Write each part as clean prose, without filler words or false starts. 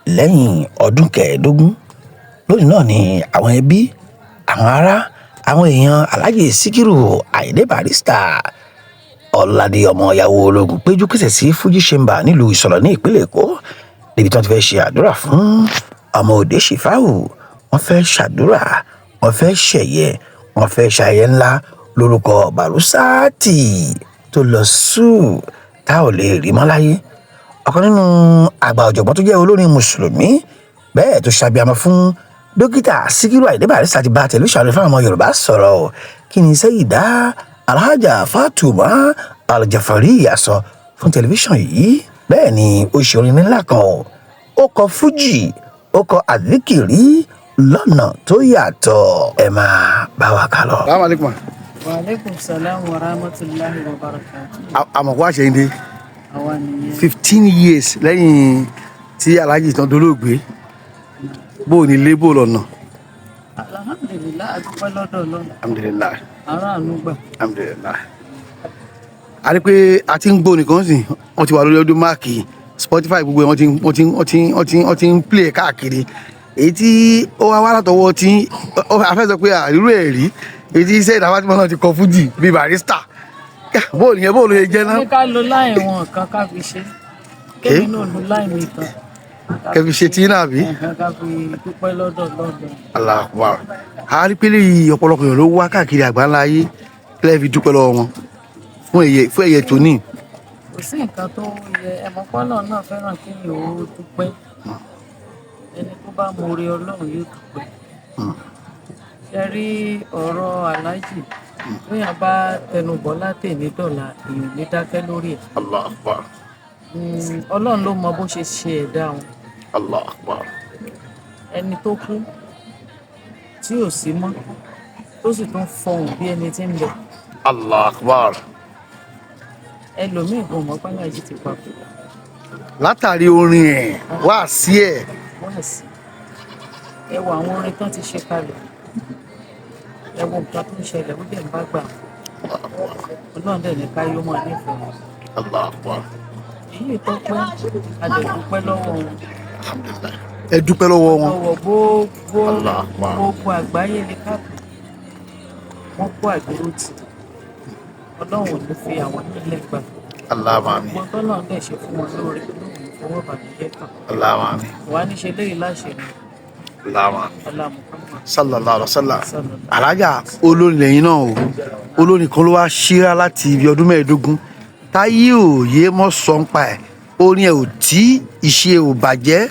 lẹ́yìn ọdún kẹẹ̀ẹ́dógún lónìí náà ni àwọn ẹbí àwọn ará àwọn èèyàn Alhaji Síkírù Àyìndé Barrister Ọládé ọmọ ìyàwó ológun péjú kẹsẹ̀ sí Fuji Chamber nílùú Ìsọ̀lọ̀ ní ìpínlẹ̀ Èkó níbi tí wọ́n ti fẹ́ ṣe àdúrà fún ọmọ òde Ṣìfáù. Wọ́n fẹ́ ṣàdúrà, wọ́n fẹ́ ṣẹ̀yẹ, wọ́n fẹ́ ṣayẹyẹ ńlá lórúkọ Bàrúsáàtì tó lọ sùn tá ò lè rí mọ́ láyé. Ọ̀kan nínú àgbà ọ̀jọ̀gbọ́n tó jẹ́ olórin mùsùlùmí bẹ́ẹ̀ tó ṣàbíamọ fún dókítà Síkírù Àyìndé Barrister ti bá tẹlifíṣàn fún àwọn Yorùbá sọ̀rọ̀. Kí ni Sẹ́yìdá Alhaja Fatuma Al-Jafariya sọ fún tẹlifíṣàn yìí? Bẹ́ẹ̀ ni ó ṣe orin ńlá kan ó kọ fújì ó kọ àdìkìrí lọ́nà tó yàtọ̀. Ẹ máa bá wa kà lọ. Assalamu alaikum. Wa alaikum salam wa rahmatullahi wa barakatuh. Àmọ̀kọ́ àṣẹyìndé Àwa nìyẹn. 15 years lẹ́yìn tí Alhaji tán dolóògbé bó o ní ilé bó o lọ́nà. Alhamdulillah, a dúpẹ́ lọ́dọ̀ Ọlọ́run. Alhamdulillah. Aráàánú gbà. Alhamdulillah. A rí pé a ti ń gbọ́ nìkan sìn wọ́n ti wà lórí ọdún máàkì Spotify gbogbo ẹ̀ wọ́n ti ń play káàkiri èyí tí ó wá látọwọ́ tí a fẹ́ sọ pé àrírò ẹ̀ rí èyí tí Sẹ́yìdá Fátímà náà ti kọ fújì bíi Barrister bó o nìyẹn bó o lè jẹ́ náà. Ní ká lo láì wọn kan ká fi ṣe. Kémi náà lo láì mi kan. Kẹfì ṣe tí náà bí. Ká fi dúpẹ́ lọ́dọ̀ Ọlọ́run. Allahu Akbar. A rí pé léyìí ọ̀pọ̀lọpọ̀ èèyàn ló wá káàkiri àgbáńlá ayé kílẹ̀ fi dúpẹ́ lọ́wọ́ wọn fún ẹ̀yẹ tó ní. Kò sí nǹkan tó yẹ ẹ̀mọ́pọ́lọ̀ náà fẹ́ràn kí ni ó dúpẹ́. Ẹni tó bá mọ oore Ọlọ́run yóò dúpẹ́. Ṣé rí ọ̀rọ̀ Alhaji bóyá bá tẹnubọ̀ látẹ̀ní dọ̀la èèyàn ní dákẹ́ lórí ẹ̀. Allahu Akbar. Ọlọ́run ló mọ bó ṣe ṣe ẹ̀dá wọn. Allahu Akbar. Ẹni tó kú tí ò sí mọ́ tó sì tún fọhùn bí ẹni tí ń bẹ. Allahu Akbar. Ẹlòmíì kò mọ̀ pé Alhaji ti papò. Látàrí orin ẹ̀ wá sí ẹ̀. Wọ́n sì ẹ wo àwọn orin tán ti ṣe kalẹ̀. Ẹ wo nǹkan tó ń ṣẹlẹ̀ ó dẹ̀ ń bá gbà. Ọlọ́run dẹ̀ ní káyọ́ mọ́ nífẹ̀ẹ́ wọn. Allahu Akbar. Èyí tó pẹ́ a lè dúpẹ́ lọ́wọ́ wọn. Alhamdulillah. Ẹ dúpẹ́ lọ́wọ́ wọn. Lọ́wọ́ gbogbo àgbáyé ní káàkiri. Wọ́n kó àdúró tì. Ọlọ́run ò ní fi àwọn nílẹ̀ gbà. Allahumma amin. Wọ́n tọ́lọ̀ ń dẹ̀ ṣe fún wọn lóore lóhùn fọwọ́ bàjẹ́ kan. Allahumma amin. Wà á ní ṣe léyìí láṣẹ ni. Allahumma amin. Aláàmùkọ́mọ́. Sallallahu alaihi wasallam. Alhaja olórin lẹ́yìn náà o olórin kan ló wá ṣíra láti ibi ọdún 15 táyé ò yé mọ́ sọ ń pa ẹ̀ orin ẹ̀ ò tí ìṣe ò bàjẹ́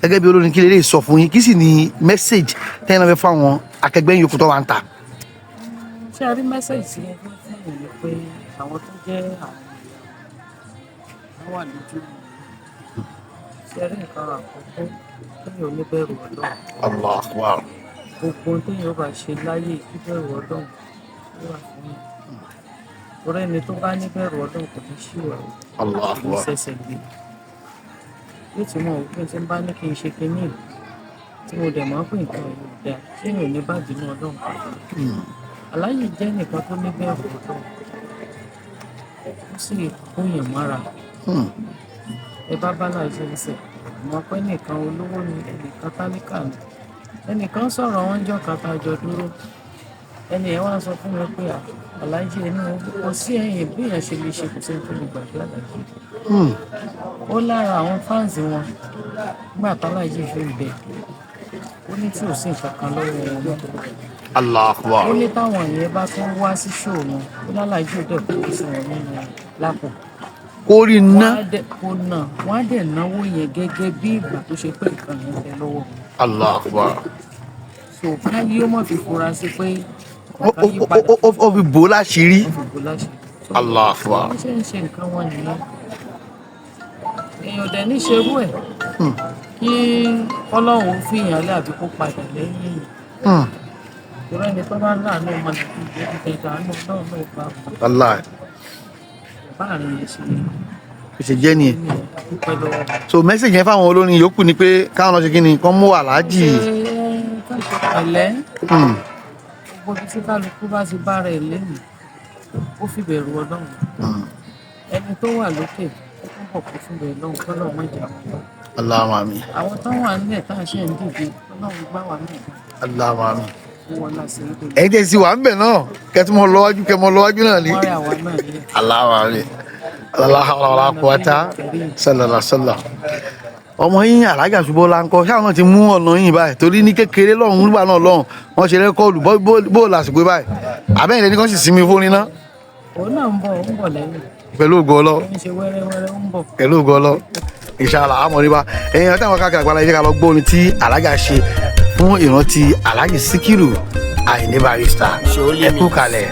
gẹ́gẹ́ bí olórin kí lè sọ fún yín kí sì ní mẹ́sẹ̀gì tẹ́yìn náà fẹ́ fún àwọn akẹgbẹ́ yín yòókù tó wà ń ta. Ṣé a rí mẹ́sẹ̀gì tí wọ́n fún fún mi pé àwọn tó jẹ́ àwọn èèyàn wà lójú mi. Ṣé a rí nǹkan àkọ́kọ́ téèyàn ò ní bẹ̀rù Ọlọ́run. Allahu Akbar. Gbogbo ohun téèyàn bá ṣe láyé ìbẹ̀rù Ọlọ́run ló wà fún yín. Torí ẹni tó bá ní bẹ̀rù Ọlọ́run kò ní ṣìwà o. Allahu Kì í Akbar. ṣẹ̀ṣẹ̀ gbé. Yóò ti mọ òfin tí ń bá ní kí n ṣe kinní yìí, tí mo dẹ̀ mọ̀ pé nǹkan yìí ò dáa téèyàn ò ní bàjẹ́ ní Ọlọ́run pàápàá. Alhaji jẹ́ nìkan tó ní bẹ̀rù Ọlọ́run. Ó sì kóyàn mọ́ra. Ẹ bá Alhaji ń sẹ̀, àmọ́ pé nìkan olówó ni ẹnìkan tálíkà ni. Ẹnìkan sọ̀rọ̀ wọn jọ́ kàtà jọ dúró. Ẹni ẹ̀ wá sọ fún mi pé Alhaji ẹni kò sí ẹ̀yìn bí èèyàn ṣe lè ṣe kò sí ẹni tó lè gbàgbé Alhaji. Ó lára àwọn fáǹsì wọn nígbà t'Alhaji fi ń bẹ ó ní tí ò sí nǹkan kan lọ́wọ́ wọn mọ́. Allahu Akbar. Ó ní táwọn yẹn bá tún wá sí ṣòó wọn ó l'Alhaji ò dẹ̀ kó sí wọn nínú lápò. Orí ná. Wọ́n á dẹ̀ náwó yẹn gẹ́gẹ́ bí ìgbà tó ṣe pé nǹkan yẹn bẹ lọ́wọ́. Allahu Akbar. So káyé ó mọ̀ fi fura sí pé ó fi bò láṣìírí. ó fi bò láṣìírí. Allahu Akbar. Wọ́n ṣe ń ṣe nǹkan wọn nìyẹn. Èèyàn dẹ̀ ní ṣerú ẹ̀ kí Ọlọ́run fi yàn lé àbí kó padà lẹ́yìn èèyàn. Ìrọ̀ ẹni tó bá ń láàánú ọmọ Nàìjíríà ti tẹ̀ka àánú náà náà bá wọn. Wallahi. Báàrin yẹn ṣe Ó ṣe jẹ́ nìyẹn. dúpẹ́ lọ́wọ́. So mẹ́sẹ̀gì yẹn fáwọn olórin yòókù ni pé káwọn lọ ṣe kí ni kán mú Alhaji. Ẹ̀lẹ́ gbogbo ibi tí kálukú bá ti bára ẹ̀ lẹ́nu ó fi bẹ̀rù Ọlọ́run. Ẹni tó wà lókè ó túbọ̀ kó fún bẹ̀rù Ọlọ́run kọ́lọ́ mọ́ ìjà wọn. Allahumma àmín. àwọn tó wà nílẹ̀ tá à ṣe ń dìde ọlọ́run gbá wa náà Allahumma àmín. wọ́n náà sí nítorí ẹ̀yin tẹ́ sí wà ń bẹ̀ náà kẹtùmọ̀ lọ́wájú náà ni. wọ́n rí àwa náà nílẹ̀. Allahumma àmín. la hawla wala quwwata sallallahu alaihi wasallam. ọmọ yín Alhaja Ṣubọ́lá ńkọ́ ṣáà náà ti mú ọ̀nà yín báyìí torí ní kékeré lọ́hùn nígbà náà lọ́hùn wọ́n ṣe rẹ́kọ́ọ̀dù bó lásìkò báyìí àbẹ́yìn lẹ́ni kan sì sinmi fún iná òun náà ń bọ̀ lẹ́yìn pẹ̀lú ògo Ọlọ́run ń ṣe wẹ́rẹ́wẹ́rẹ́ ń bọ̀. pẹ̀lú ògo Ọlọ́run inshallah àmọ̀ríbá ẹ̀yin ọ̀tá àwọn káàkiri àgbàlá yìí ká lọ gbọ́ orin tí Alhaja ṣe fún ìrántí Alhaji Síkírù Àyìndé Barrister ẹ kú kalẹ̀.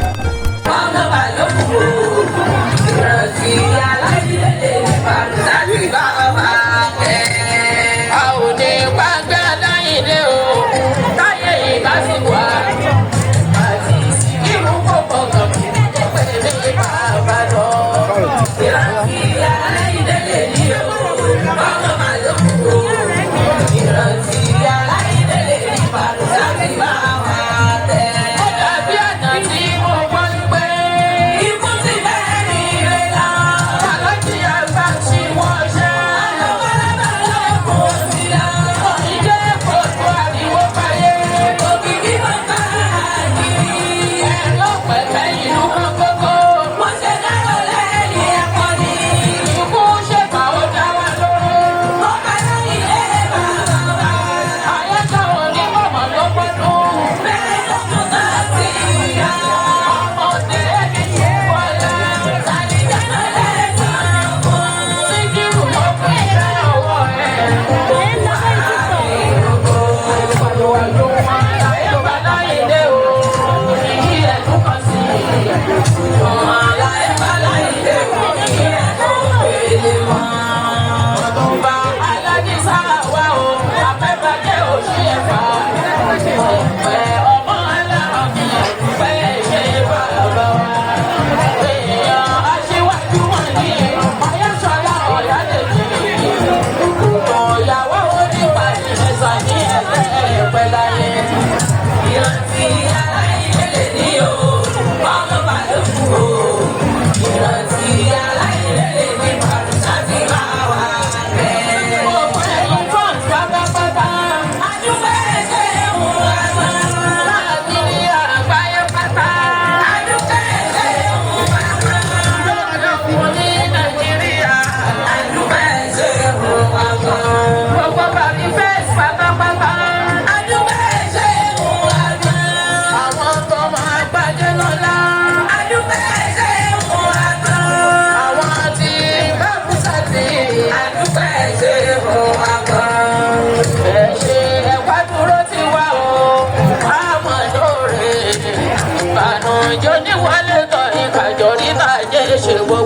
Ṣe gbogbo